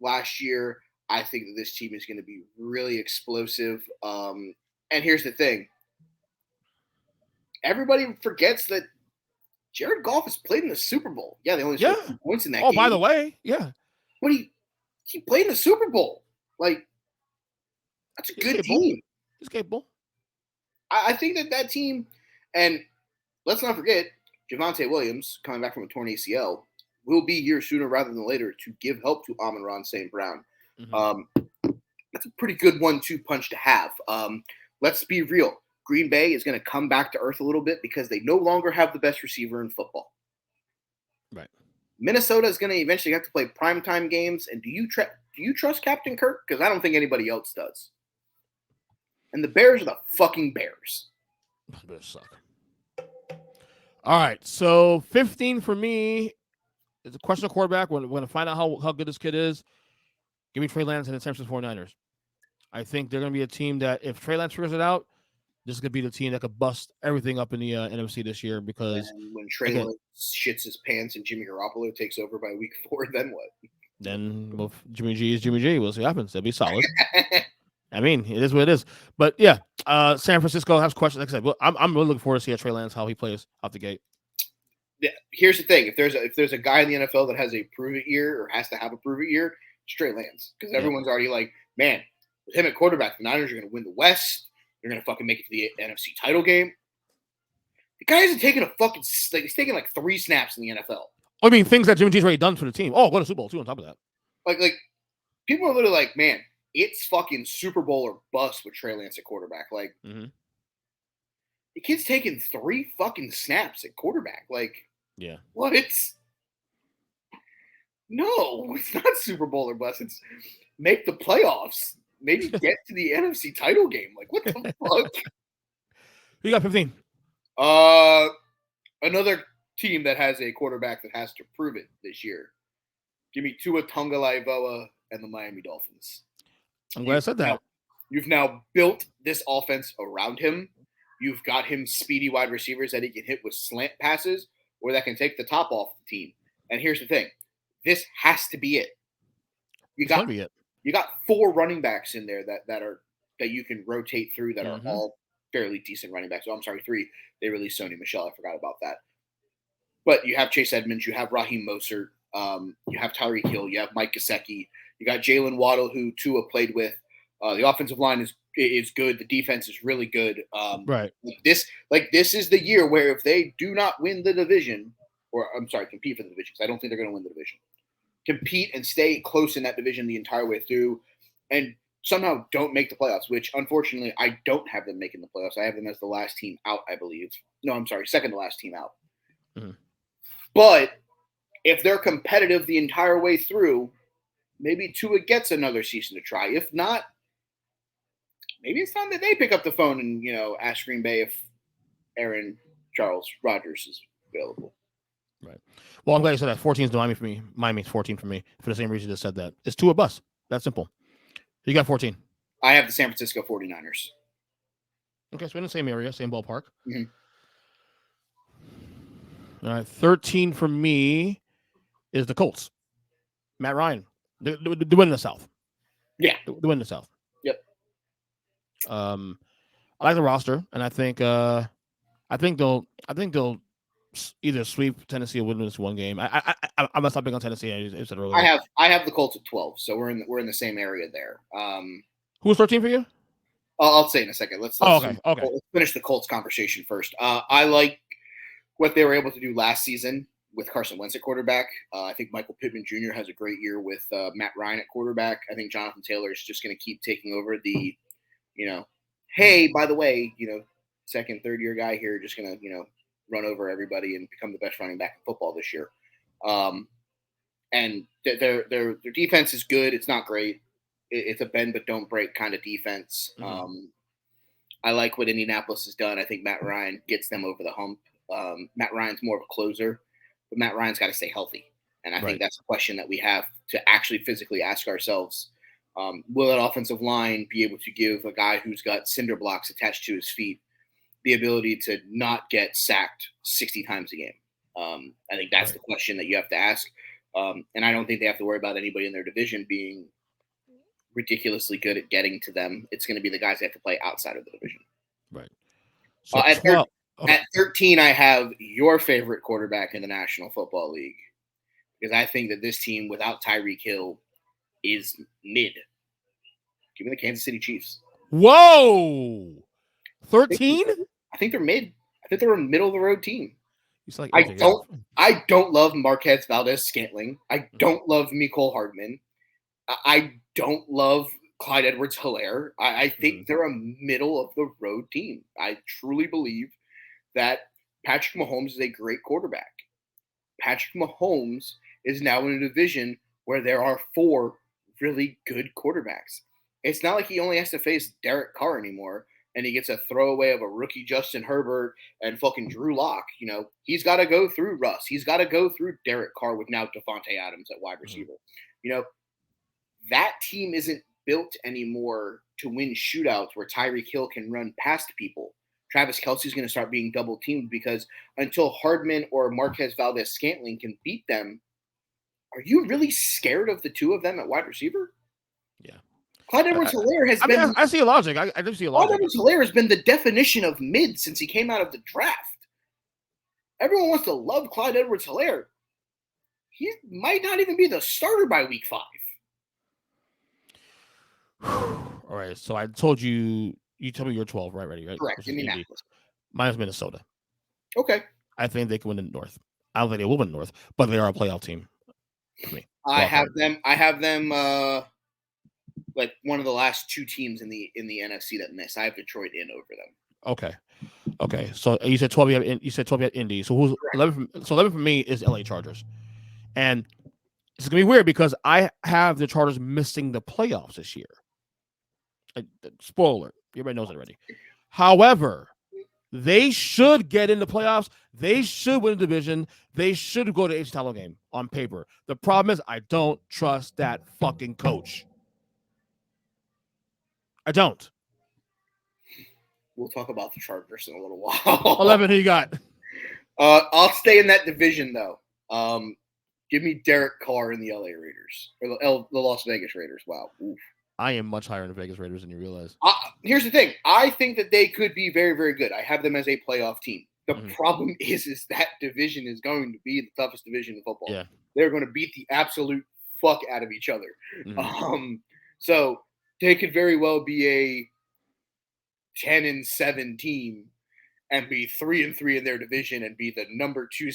B: last year. I think that this team is going to be really explosive. And here's the thing. Everybody forgets that Jared Goff has played in the Super Bowl. Yeah, they only scored 2 points in that game.
A: Oh, by the way, yeah.
B: But he played in the Super Bowl. Like, that's a good team.
A: He's capable.
B: I think that team, and let's not forget, Javonte Williams, coming back from a torn ACL, will be here sooner rather than later to give help to Amon-Ra St. Brown. Mm-hmm. That's a pretty good 1-2 punch to have. Let's be real. Green Bay is going to come back to earth a little bit because they no longer have the best receiver in football.
A: Right.
B: Minnesota is going to eventually have to play primetime games. And do you trust Captain Kirk? Because I don't think anybody else does. And the Bears are the fucking Bears.
A: The Bears suck. All right. So 15 for me. It's a question of quarterback. We're going to find out how good this kid is. Give me Trey Lance and the San Francisco 49ers. I think they're going to be a team that if Trey Lance figures it out, this is going to be the team that could bust everything up in the NFC this year because
B: when Trey Lance shits his pants and Jimmy Garoppolo takes over by week 4, then what?
A: Then Jimmy G is Jimmy G. We'll see what happens. That'd be solid. I mean, it is what it is. But yeah, San Francisco has questions. Like I said, well, I'm really looking forward to see Trey Lance, how he plays out the gate.
B: Yeah, here's the thing: if there's a guy in the NFL that has a prove it year or has to have a prove it year, it's Trey Lance, because everyone's already like, man, with him at quarterback, the Niners are going to win the West. They're going to fucking make it to the NFC title game. The guy hasn't taken he's taken like 3 snaps in the NFL.
A: I mean, things that Jimmy G's already done for the team. Oh, go to Super Bowl too on top of that.
B: Like people are literally like, man, it's fucking Super Bowl or bust with Trey Lance at quarterback. Like, the kid's taking 3 fucking snaps at quarterback. Like,
A: yeah.
B: What? No, it's not Super Bowl or bust. It's make the playoffs. Maybe get to the NFC title game. Like, what the fuck?
A: You got 15.
B: Another team that has a quarterback that has to prove it this year. Give me Tua Tagovailoa and the Miami Dolphins.
A: I'm glad I said that.
B: You've now built this offense around him. You've got him speedy wide receivers that he can hit with slant passes or that can take the top off the team. And here's the thing. This has to be it. You got 4 running backs in there that you can rotate through that are all fairly decent running backs. Oh, I'm sorry, 3. They released Sony Michel. I forgot about that. But you have Chase Edmonds. You have Raheem Mostert. You have Tyreek Hill. You have Mike Gesicki. You got Jalen Waddle, who Tua played with. The offensive line is good. The defense is really good.
A: Right.
B: This is the year where if they do not win the division, or I'm sorry, compete for the division, because I don't think they're going to win the division. Compete and stay close in that division the entire way through, and somehow don't make the playoffs, which unfortunately I don't have them making the playoffs. I have them as the last team out, I believe. No, I'm sorry, second to last team out. Mm-hmm. But if they're competitive the entire way through, maybe Tua gets another season to try. If not, maybe it's time that they pick up the phone and, ask Green Bay if Aaron Charles Rodgers is available.
A: Right. Well, I'm glad you said that. 14 is Miami for me. Miami's 14 for me for the same reason you just said that. It's Tua bust. That's simple. You got 14.
B: I have the San Francisco 49ers.
A: Okay, so we're in the same area, same ballpark.
B: Mhm.
A: All right, 13 for me is the Colts. Matt Ryan, the win in the South.
B: Yeah.
A: The win in the South.
B: Yep.
A: I like the roster, and I think they'll either sweep Tennessee or win this one game. I'm gonna stop being on Tennessee. I said earlier.
B: I have the Colts at 12, so we're in the same area there.
A: Who was 13 for you?
B: I'll say in a second. Let's
A: Okay.
B: let's finish the Colts conversation first. I like what they were able to do last season with Carson Wentz at quarterback. I think Michael Pittman Jr. has a great year with Matt Ryan at quarterback. I think Jonathan Taylor is just going to keep taking over the, hey, by the way, second, third year guy here, just going to, run over everybody and become the best running back in football this year. And their defense is good. It's not great. It's a bend but don't break kind of defense.
A: Mhm.
B: I like what Indianapolis has done. I think Matt Ryan gets them over the hump. Matt Ryan's more of a closer, but Matt Ryan's got to stay healthy. And I think that's a question that we have to actually physically ask ourselves. Will that offensive line be able to give a guy who's got cinder blocks attached to his feet the ability to not get sacked 60 times a game? I think that's the question that you have to ask. And I don't think they have to worry about anybody in their division being ridiculously good at getting to them. It's going to be the guys they have to play outside of the division.
A: Right. So
B: at 13, I have your favorite quarterback in the National Football League because I think that this team without Tyreek Hill is mid. Give me the Kansas City Chiefs.
A: Whoa! 13?
B: I think they're mid. I think they're a middle of the road team.
A: Like
B: I don't love Marquez Valdez-Scantling. I don't love Mecole Hardman. I don't love Clyde Edwards-Helaire. I think they're a middle of the road team. I truly believe that Patrick Mahomes is a great quarterback. Patrick Mahomes is now in a division where there are 4 really good quarterbacks. It's not like he only has to face Derek Carr anymore and he gets a throwaway of a rookie Justin Herbert and fucking Drew Lock. He's got to go through Russ. He's got to go through Derek Carr with now Devontae Adams at wide receiver. That team isn't built anymore to win shootouts where Tyreek Hill can run past people. Travis Kelce's going to start being double teamed because until Hardman or Marquez Valdez-Scantling can beat them, are you really scared of the two of them at wide receiver?
A: Yeah.
B: Clyde Edwards-Helaire has been.
A: I see a logic. I do see a logic.
B: Clyde Edwards-Helaire has been the definition of mid since he came out of the draft. Everyone wants to love Clyde Edwards-Helaire. He might not even be the starter by week 5.
A: All right. So I told you. You told me you're 12, right? Ready? Right?
B: Correct. Indianapolis.
A: Mine's Minnesota.
B: Okay.
A: I think they can win the North. I don't think they will win the North, but they are a playoff team for me.
B: I have them like one of the last 2 teams in the NFC that miss. I have Detroit in over them.
A: Okay. So you said 12. You said 12 at Indy. So who's 11? 11 for me is LA Chargers, and it's gonna be weird because I have the Chargers missing the playoffs this year. Spoiler, everybody knows it already. However, they should get in the playoffs. They should win the division. They should go to the AFC title game on paper. The problem is I don't trust that fucking coach. I don't.
B: We'll talk about the Chargers in a little while.
A: 11, who you got?
B: I'll stay in that division, though. Give me Derek Carr and the LA Raiders. Or the Las Vegas Raiders. Wow. Oof.
A: I am much higher in the Vegas Raiders than you realize.
B: Here's the thing. I think that they could be very, very good. I have them as a playoff team. The problem is that division is going to be the toughest division in football.
A: Yeah.
B: They're going to beat the absolute fuck out of each other. So they could very well be a 10-7 team and be 3-3 in their division and be the number two.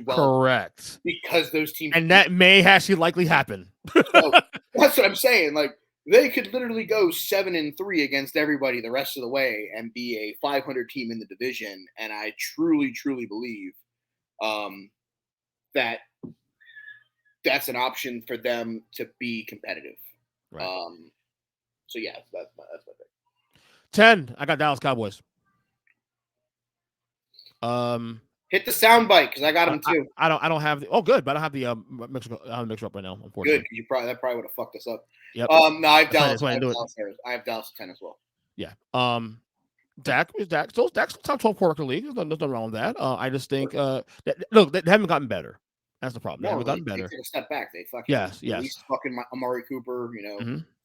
A: Correct.
B: Because those teams,
A: and that may actually likely happen.
B: So, that's what I'm saying. Like they could literally go 7-3 against everybody the rest of the way and be a 500 team in the division. And I truly, truly believe that that's an option for them to be competitive.
A: Right.
B: So yeah, that's my pick.
A: 10. I got Dallas Cowboys.
B: Hit the soundbite because I got them too.
A: I don't have the. Oh, good, but I don't have the mixer up right now. Unfortunately,
B: good. That probably would have fucked us up.
A: Yep.
B: No, I have Dallas. I have Dallas 10 as well.
A: Yeah. Dak's top 12 quarterback in the league. There's nothing wrong with that. I just think look, they haven't gotten better. That's the problem. They haven't gotten better.
B: They took a step back. They fucking
A: yes.
B: released fucking Amari Cooper.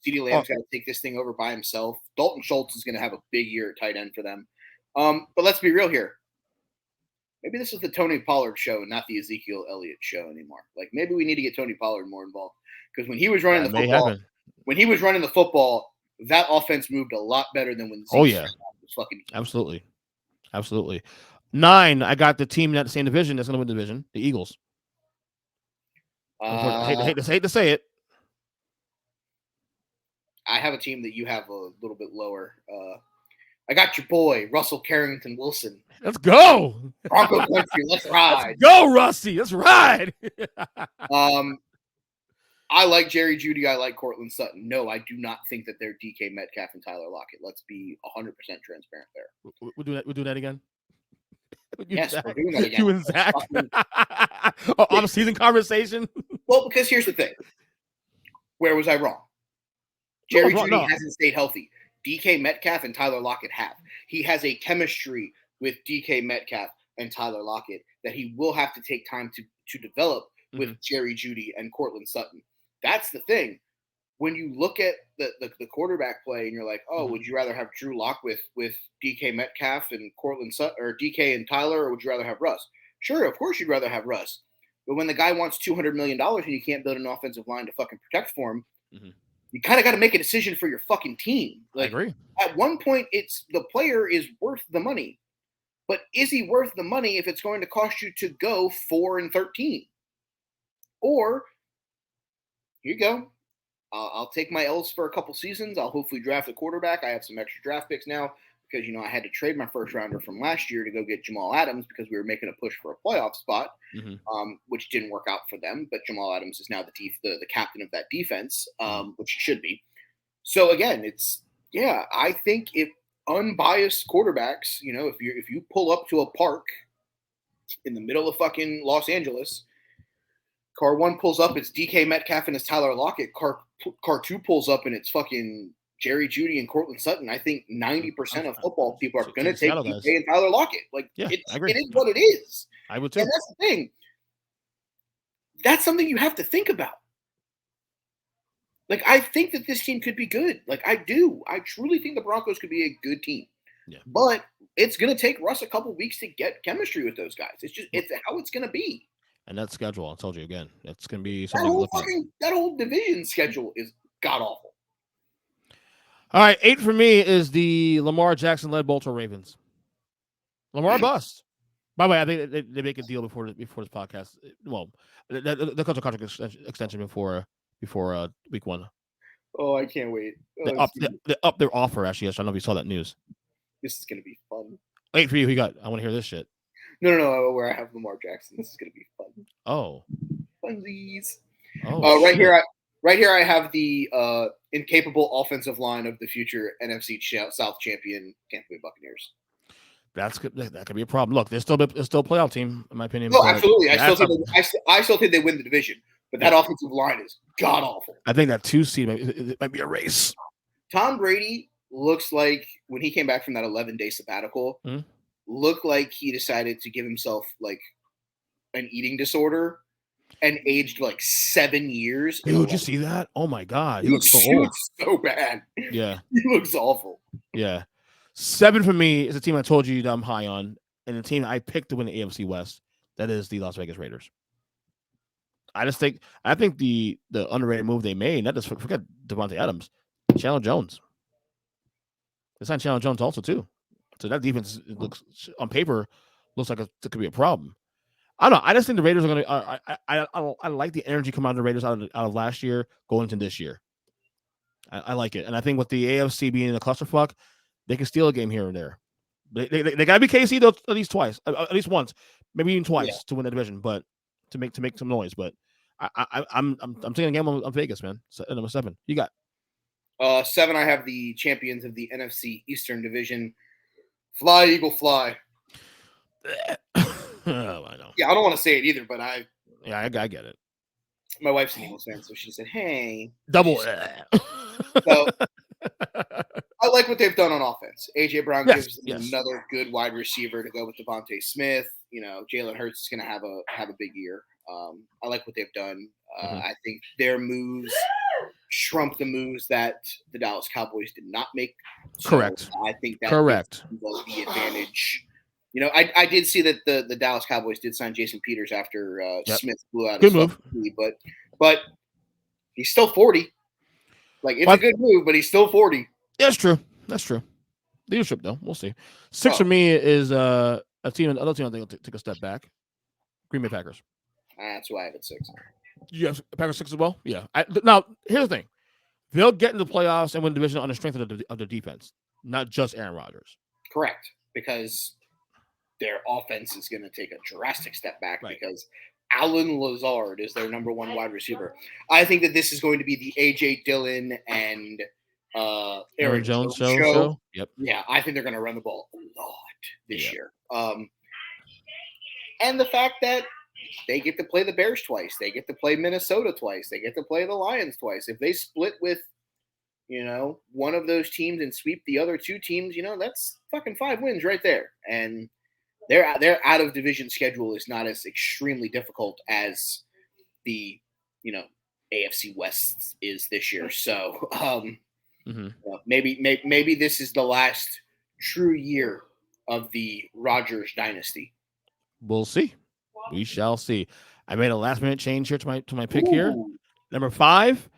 B: CeeDee
A: Oh.
B: Lamb's got to take this thing over by himself. Dalton Schultz is going to have a big year at tight end for them. But let's be real here. Maybe this is the Tony Pollard show and not the Ezekiel Elliott show anymore. Like maybe we need to get Tony Pollard more involved because when he was running the football, that offense moved a lot better than when Zeke was fucking.
A: Absolutely. 9. I got the team in that same division that's going to win the division, the Eagles. I hate to say it.
B: I have a team that you have a little bit lower. I got your boy Russell Carrington Wilson.
A: Let's go,
B: Bronco country. Let's ride.
A: Let's go, Rusty. Let's ride.
B: I like Jerry Jeudy. I like Cortland Sutton. No, I do not think that they're DK Metcalf and Tyler Lockett. Let's be 100% transparent there.
A: We'll do that again.
B: Yes, we're doing that again.
A: You and Zach on a season conversation.
B: Well, because here's the thing. Where was I wrong? Jerry Jeudy hasn't stayed healthy. DK Metcalf and Tyler Lockett have. He has a chemistry with DK Metcalf and Tyler Lockett that he will have to take time to develop with Jerry Jeudy and Cortland Sutton. That's the thing. When you look at the quarterback play and you're like, oh, would you rather have Drew Lock with DK Metcalf and Cortland Sutton, or DK and Tyler, or would you rather have Russ? Sure, of course you'd rather have Russ. But when the guy wants $200 million and you can't build an offensive line to fucking protect for him, you kind of got to make a decision for your fucking team. Like,
A: I agree.
B: At one point, it's the player is worth the money. But is he worth the money if it's going to cost you to go 4-13? Or, here you go. I'll take my L's for a couple seasons. I'll hopefully draft a quarterback. I have some extra draft picks now because, I had to trade my first rounder from last year to go get Jamal Adams because we were making a push for a playoff spot, which didn't work out for them. But Jamal Adams is now the captain of that defense, which he should be. So, again, I think if unbiased quarterbacks, if you pull up to a park in the middle of fucking Los Angeles, car 1 pulls up, it's DK Metcalf and it's Tyler Lockett. Car 2 pulls up and it's fucking Jerry Jeudy and Cortland Sutton. I think 90% of football people are going to take DK and Tyler Lockett. Like, it is what it is.
A: I would too.
B: And that's the thing. That's something you have to think about. Like, I think that this team could be good. Like, I do. I truly think the Broncos could be a good team.
A: Yeah.
B: But it's going to take Russ a couple weeks to get chemistry with those guys. It's how it's going to be.
A: And that schedule, I told you again, it's going to be something.
B: That whole division schedule is god awful.
A: All right, 8 for me is the Lamar Jackson-led Baltimore Ravens. Lamar bust. By the way, I think they make a deal before this podcast. Well, the contract extension before week 1.
B: Oh, I can't wait.
A: They upped their offer, actually. I don't know if you saw that news.
B: This is going to be fun.
A: 8 for you. Who you got? I want to hear this shit.
B: No. Where I have Lamar Jackson. This is going to be fun.
A: Oh.
B: Funsies.
A: Oh,
B: right here I have the incapable offensive line of the future NFC South champion Tampa Bay Buccaneers.
A: That's good. That could be a problem. Look, they're still a playoff team, in my opinion.
B: No, absolutely. I still think they win the division, but that offensive line is god awful.
A: I think that 2 seed might be a race.
B: Tom Brady looks like when he came back from that 11-day sabbatical, looked like he decided to give himself like an eating disorder and aged like 7 years.
A: Dude, did you see that? Oh my God. He looks so old.
B: He looks so bad.
A: Yeah.
B: He looks awful.
A: Yeah. 7 for me is a team I told you that I'm high on, and the team I picked to win the AFC West. That is the Las Vegas Raiders. I think the underrated move they made, not just forget Devontae Adams, Chandler Jones. They signed Chandler Jones also too. So that defense looks on paper like it could be a problem. I don't know. I just think the Raiders are going to. I like the energy coming out of the Raiders out of last year going into this year. I like it, and I think with the AFC being in a clusterfuck, they can steal a game here and there. They got to be KC though at least twice, at least once, maybe even twice to win the division, but to make some noise. But I'm taking a game on Vegas, man. So, number 7, you got
B: 7. I have the champions of the NFC Eastern Division. Fly, Eagle, fly.
A: Oh, I know.
B: Yeah, I don't want to say it either, but I
A: get it.
B: My wife's an Eagles fan, so she said, "Hey,
A: double."
B: So, I like what they've done on offense. AJ Brown
A: Yes,
B: gives them
A: yes.
B: another good wide receiver to go with Devontae Smith. Jalen Hurts is going to have a big year. I like what they've done. I think their moves trump the moves that the Dallas Cowboys did not make. So
A: Correct.
B: I think that
A: Correct.
B: gives them the advantage. I did see that the Dallas Cowboys did sign Jason Peters after Smith blew out
A: Good
B: his
A: move.
B: knee, but he's still 40. Like, it's a good move, but he's still 40.
A: That's true. That's true. Leadership, though, we'll see. 6 for me is another team I think will take a step back. Green Bay Packers.
B: That's why I have it 6.
A: Yes, Packers 6 as well. Yeah. Now, here's the thing: they'll get into the playoffs and win the division on the strength of the defense, not just Aaron Rodgers.
B: Correct, because their offense is going to take a drastic step back because Alan Lazard is their number one wide receiver. I think that this is going to be the A.J. Dillon and Aaron Jones show.
A: Yep.
B: Yeah, I think they're going to run the ball a lot this year. And the fact that they get to play the Bears twice. They get to play Minnesota twice. They get to play the Lions twice. If they split with, one of those teams and sweep the other two teams, that's fucking 5 wins right there. And their out of division schedule is not as extremely difficult as the AFC West is this year. So maybe this is the last true year of the Rodgers dynasty.
A: We'll see. We shall see. I made a last minute change here to my pick here. Number 5,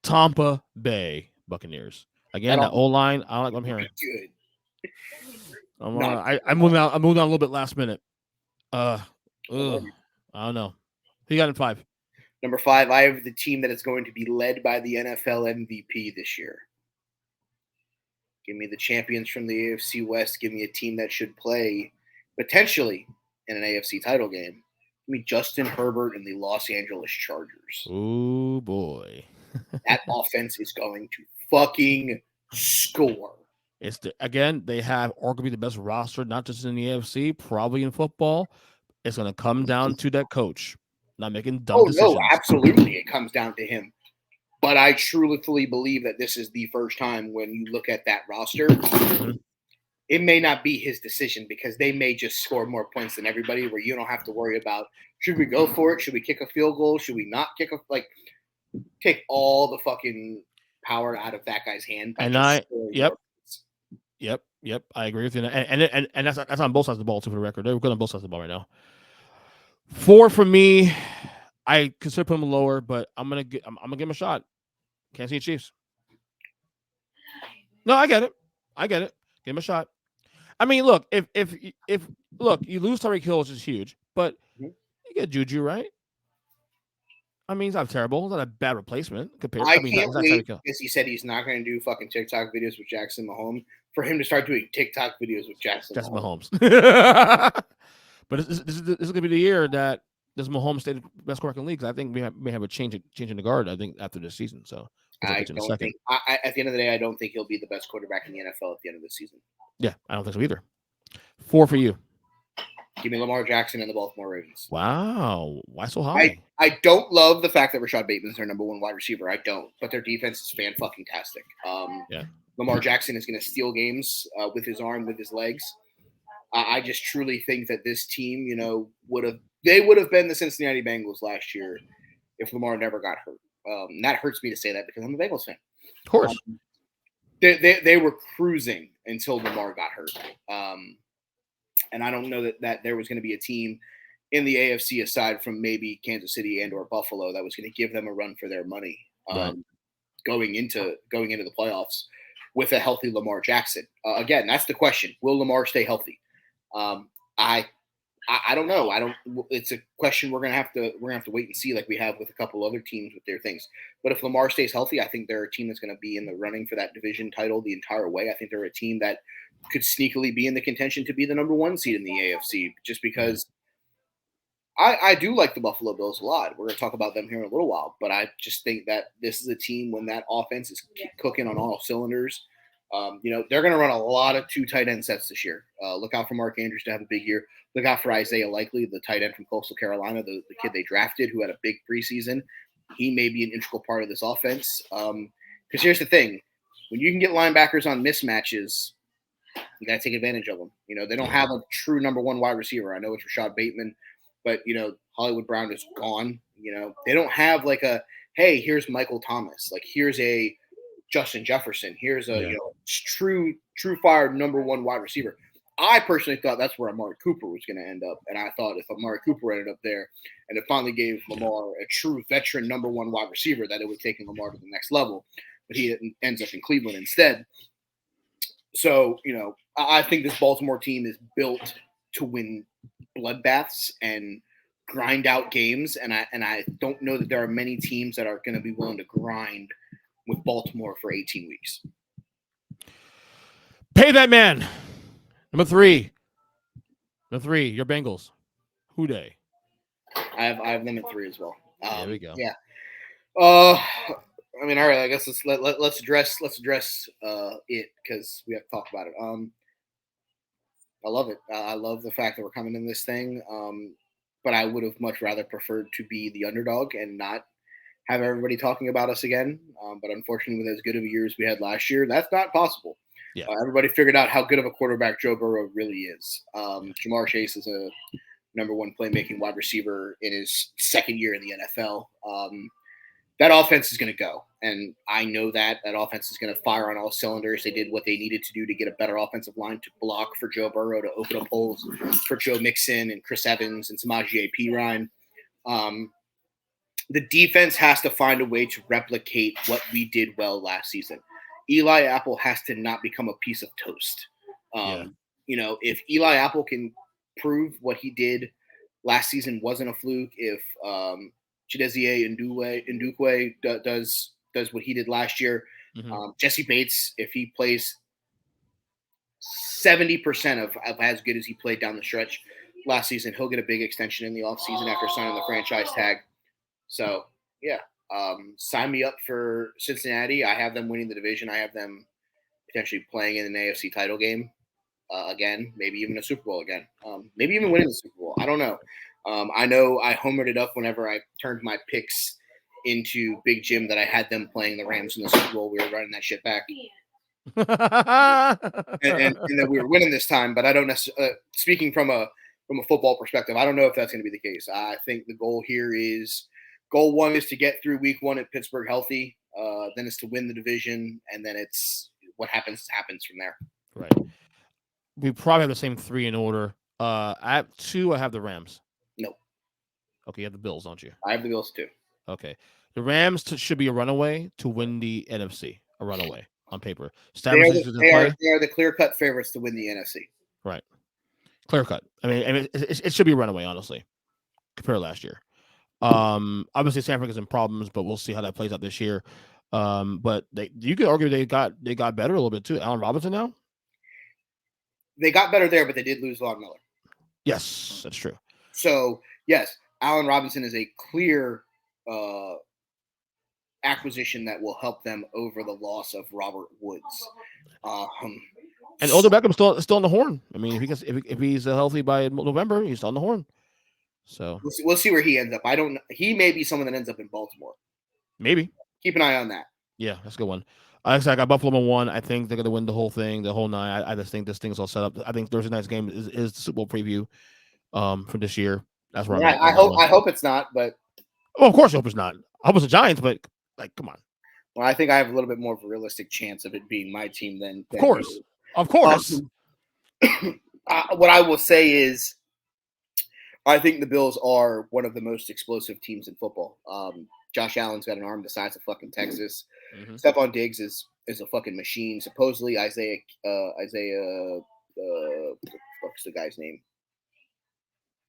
A: Tampa Bay Buccaneers. Again, that old line. I like what I'm hearing.
B: Good.
A: I moved out a little bit last minute. I don't know. Who you got in 5?
B: Number 5, I have the team that is going to be led by the NFL MVP this year. Give me the champions from the AFC West. Give me a team that should play potentially in an AFC title game. Give me Justin Herbert and the Los Angeles Chargers.
A: Oh, boy.
B: That offense is going to fucking score.
A: Again, they have arguably the best roster, not just in the AFC, probably in football. It's going to come down to that coach, not making dumb decisions.
B: No, absolutely. It comes down to him. But I truly believe that this is the first time when you look at that roster, it may not be his decision because they may just score more points than everybody where you don't have to worry about, should we go for it? Should we kick a field goal? Should we not kick take all the fucking power out of that guy's hand.
A: And Yep. I agree with you. And that's on both sides of the ball too. For the record, they're good on both sides of the ball right now. 4 for me. I consider putting them lower, but I'm gonna give him a shot. Kansas City Chiefs. No, I get it. Give him a shot. I mean, look, if you lose Tyreek Hill, which is huge, but you get Juju, right? I mean, he's not terrible. He's not a bad replacement compared.
B: I can't wait because he said he's not going to do fucking TikTok videos with Jackson Mahomes. For him to start doing TikTok videos with Jackson Mahomes.
A: But this is going to be the year that this Mahomes stayed the best quarterback in the league. I think we may have a change in the guard. I think after this season. So
B: I don't think. At the end of the day, I don't think he'll be the best quarterback in the NFL at the end of the season.
A: Yeah, I don't think so either. 4 for you.
B: Give me Lamar Jackson and the Baltimore Ravens.
A: Wow. Why so high?
B: I don't love the fact that Rashad Bateman's their number one wide receiver. I don't. But their defense is fan-fucking-tastic. Lamar Jackson is going to steal games with his arm, with his legs. I just truly think that this team, would have been the Cincinnati Bengals last year if Lamar never got hurt. That hurts me to say that because I'm a Bengals fan.
A: Of course.
B: They were cruising until Lamar got hurt. And I don't know that there was going to be a team in the AFC aside from maybe Kansas City and or Buffalo that was going to give them a run for their money going into the playoffs with a healthy Lamar Jackson. Again, that's the question. Will Lamar stay healthy? I don't know. It's a question we're gonna have to wait and see, like we have with a couple other teams with their things. But if Lamar stays healthy, I think they're a team that's going to be in the running for that division title the entire way. I think they're a team that could sneakily be in the contention to be the number 1 seed in the AFC, just because I do like the Buffalo Bills a lot. We're going to talk about them here in a little while, but I just think that this is a team when that offense is cooking on all cylinders. They're going to run a lot of 2 tight end sets this year. Look out for Mark Andrews to have a big year. Look out for Isaiah Likely, the tight end from Coastal Carolina, the kid they drafted who had a big preseason. He may be an integral part of this offense. Because here's the thing. when you can get linebackers on mismatches, you got to take advantage of them. They don't have a true number one wide receiver. I know it's Rashad Bateman, but Hollywood Brown is gone. They don't have like a, hey, here's Michael Thomas, like here's a Justin Jefferson, here's a true fire number one wide receiver. I personally thought that's where Amari Cooper was going to end up, and I thought if Amari Cooper ended up there, and it finally gave Lamar a true veteran number one wide receiver, that it would take Lamar to the next level. But he ends up in Cleveland instead. So I think this Baltimore team is built to win bloodbaths and grind out games, and I don't know that there are many teams that are going to be willing to grind with Baltimore for 18 weeks.
A: Pay that man. Number three, your Bengals. Who they?
B: I have them at 3 as well.
A: There we go.
B: Yeah. I mean, all right. I guess let's address it because we have to talk about it. I love it. I love the fact that we're coming in this thing. But I would have much rather preferred to be the underdog and not have everybody talking about us again. But unfortunately, with as good of a year as we had last year, that's not possible.
A: Yeah.
B: Everybody figured out how good of a quarterback Joe Burrow really is. Jamar Chase is a number one playmaking wide receiver in his second year in the NFL. That offense is going to go. And I know that offense is going to fire on all cylinders. They did what they needed to do to get a better offensive line to block for Joe Burrow, to open up holes for Joe Mixon and Chris Evans and Samaje Perine. The defense has to find a way to replicate what we did well last season. Eli Apple has to not become a piece of toast. If Eli Apple can prove what he did last season wasn't a fluke, if Chidozie Ndukwe does what he did last year, Jesse Bates, if he plays 70% of as good as he played down the stretch last season, he'll get a big extension in the offseason after signing the franchise tag. So, yeah. Sign me up for Cincinnati. I have them winning the division. I have them potentially playing in an AFC title game again, maybe even a Super Bowl again, maybe even winning the Super Bowl. I don't know. I know I homered it up whenever I turned my picks into Big Jim that I had them playing the Rams in the Super Bowl. We were running that shit back. and that we were winning this time, but I don't necessarily, speaking from a football perspective, I don't know if that's going to be the case. I think the goal here is, goal one is to get through week one at Pittsburgh healthy. Then it's to win the division, and then it's what happens from there.
A: Right. We probably have the same 3 in order. I have 2. I have the Rams.
B: No.
A: Okay, you have the Bills, don't you?
B: I have the Bills too.
A: Okay. The Rams should be a runaway to win the NFC. A runaway on paper.
B: They are the clear-cut favorites to win the NFC.
A: Right. Clear cut. I mean, it should be a runaway, honestly, compared to last year. Obviously, San Francisco's in problems, but we'll see how that plays out this year. But you could argue they got better a little bit too. Allen Robinson now.
B: They got better there, but they did lose Von Miller.
A: Yes, that's true.
B: So yes, Allen Robinson is a clear acquisition that will help them over the loss of Robert Woods.
A: And Odell Beckham's still on the horn. I mean, if he's healthy by November, he's on the horn. So
B: we'll see where he ends up. He may be someone that ends up in Baltimore.
A: Maybe.
B: Keep an eye on that.
A: Yeah, that's a good one. I got Buffalo number 1. I think they're going to win the whole thing, the whole 9. I just think this thing's all set up. I think Thursday night's game is the Super Bowl preview for this year. That's where I'm at.
B: I hope it's not, but
A: of course I hope it's not. I hope it's the Giants, but come on.
B: Well, I think I have a little bit more of a realistic chance of it being my team than
A: of course.
B: What I will say is, I think the Bills are one of the most explosive teams in football. Josh Allen's got an arm the size of fucking Texas. Mm-hmm. Stephon Diggs is a fucking machine. Supposedly Isaiah what's the guy's name?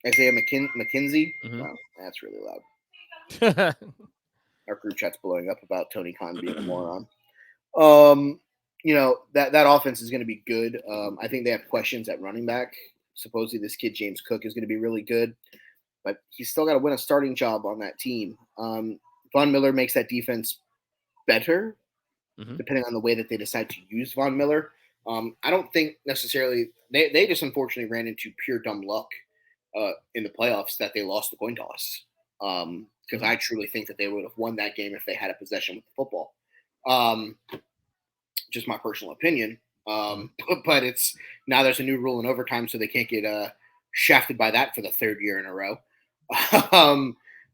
B: Isaiah McKenzie. Mm-hmm. Wow, that's really loud. Our group chat's blowing up about Tony Khan being a moron. That offense is going to be good. I think they have questions at running back. Supposedly this kid James Cook is going to be really good, but he's still got to win a starting job on that team. Von Miller makes that defense better, depending on the way that they decide to use Von Miller. I don't think necessarily they just unfortunately ran into pure dumb luck in the playoffs that they lost the coin toss. Because I truly think that they would have won that game if they had a possession with the football. just my personal opinion. But it's now there's a new rule in overtime, so they can't get shafted by that for the third year in a row.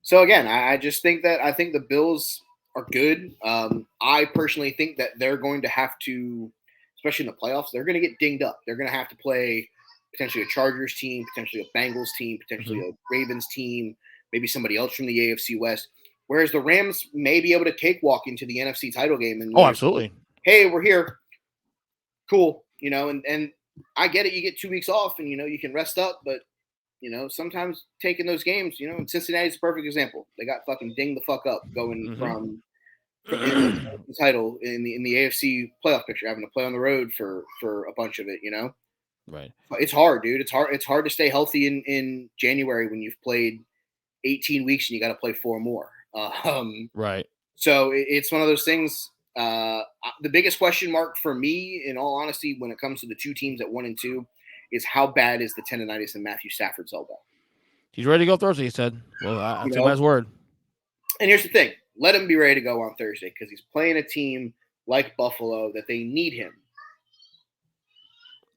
B: So again, I just think the Bills are good. I personally think that they're going to have to, especially in the playoffs, they're going to get dinged up. They're going to have to play potentially a Chargers team, potentially a Bengals team, potentially a Ravens team, maybe somebody else from the AFC West. Whereas the Rams may be able to cakewalk into the NFC title game. And
A: absolutely.
B: Hey, we're here. Cool. And I get it. You get 2 weeks off and, you can rest up. But, sometimes taking those games, and Cincinnati's a perfect example. They got fucking dinged the fuck up going from the title in the AFC playoff picture, having to play on the road for a bunch of it,
A: Right.
B: It's hard, dude. It's hard to stay healthy in January when you've played 18 weeks and you got to play 4 more.
A: Right.
B: So it's one of those things. The biggest question mark for me, in all honesty, when it comes to the 2 teams at 1 and 2, is how bad is the tendonitis in Matthew Stafford's elbow?
A: He's ready to go Thursday, he said. Well, I took his word.
B: And here's the thing. Let him be ready to go on Thursday because he's playing a team like Buffalo that they need him.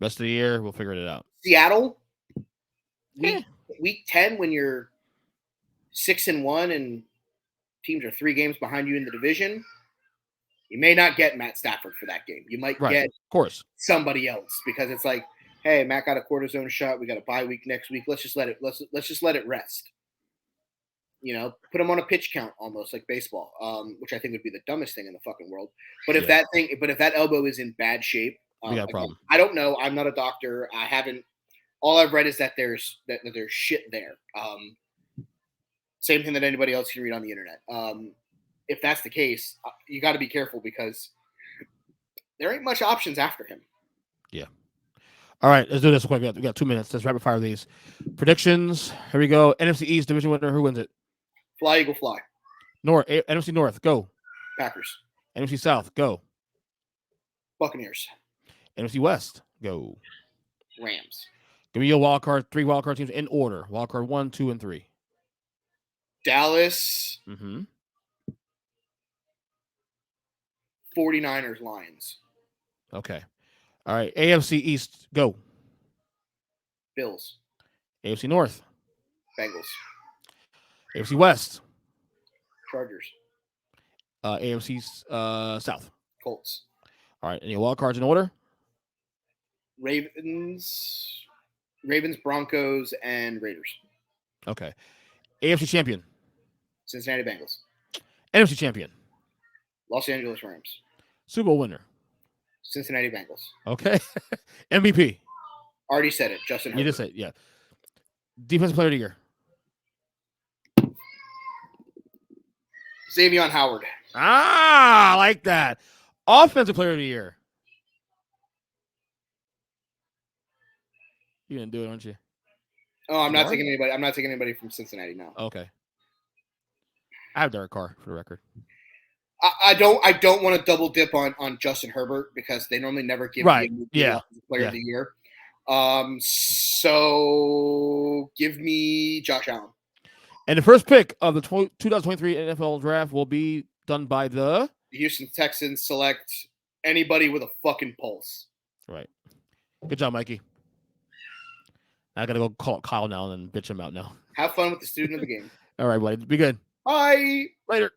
A: Rest of the year, we'll figure it out.
B: Seattle, week 10, when you're 6-1 and teams are 3 games behind you in the division, you may not get Matt Stafford for that game. You might get,
A: of course,
B: somebody else because it's like, hey, Matt got a cortisone shot. We got a bye week next week. Let's just let it rest. Put him on a pitch count, almost like baseball, which I think would be the dumbest thing in the fucking world. But if that elbow is in bad shape,
A: we got a problem.
B: I don't know. I'm not a doctor. All I've read is that there's shit there. Same thing that anybody else can read on the internet. If that's the case, you got to be careful because there ain't much options after him.
A: Yeah. All right, let's do this quick. We got 2 minutes. Let's rapid fire these predictions. Here we go. NFC East division winner. Who wins it?
B: Fly, Eagle, fly.
A: NFC North. Go.
B: Packers.
A: NFC South. Go.
B: Buccaneers.
A: NFC West. Go.
B: Rams.
A: Give me your 3 wild card teams in order. Wild card 1, 2, and 3.
B: Dallas.
A: 49ers,
B: Lions.
A: Okay. All right. AFC East, go.
B: Bills.
A: AFC North.
B: Bengals.
A: AFC West.
B: Chargers.
A: AFC South.
B: Colts.
A: All right. Any wild cards in order?
B: Ravens, Broncos, and Raiders.
A: Okay. AFC champion.
B: Cincinnati Bengals.
A: NFC champion.
B: Los Angeles Rams.
A: Super Bowl winner.
B: Cincinnati Bengals.
A: Okay. MVP.
B: Already said it. Justin Herbert.
A: You just said it, yeah. Defensive player of the year.
B: Xavier Howard.
A: I like that. Offensive player of the year. You're going to do it, aren't you?
B: Oh, I'm not taking anybody. I'm not taking anybody from Cincinnati now.
A: Okay. I have Derek Carr for the record.
B: I don't want to double dip on Justin Herbert because they normally never give me a player of the year. So give me Josh Allen.
A: And the first pick of the 2023 NFL draft will be done by the
B: Houston Texans. Select anybody with a fucking pulse.
A: Right. Good job, Mikey. I got to go call Kyle now and then bitch him out now.
B: Have fun with the student of the game.
A: All right, buddy. Be good.
B: Bye.
A: Later.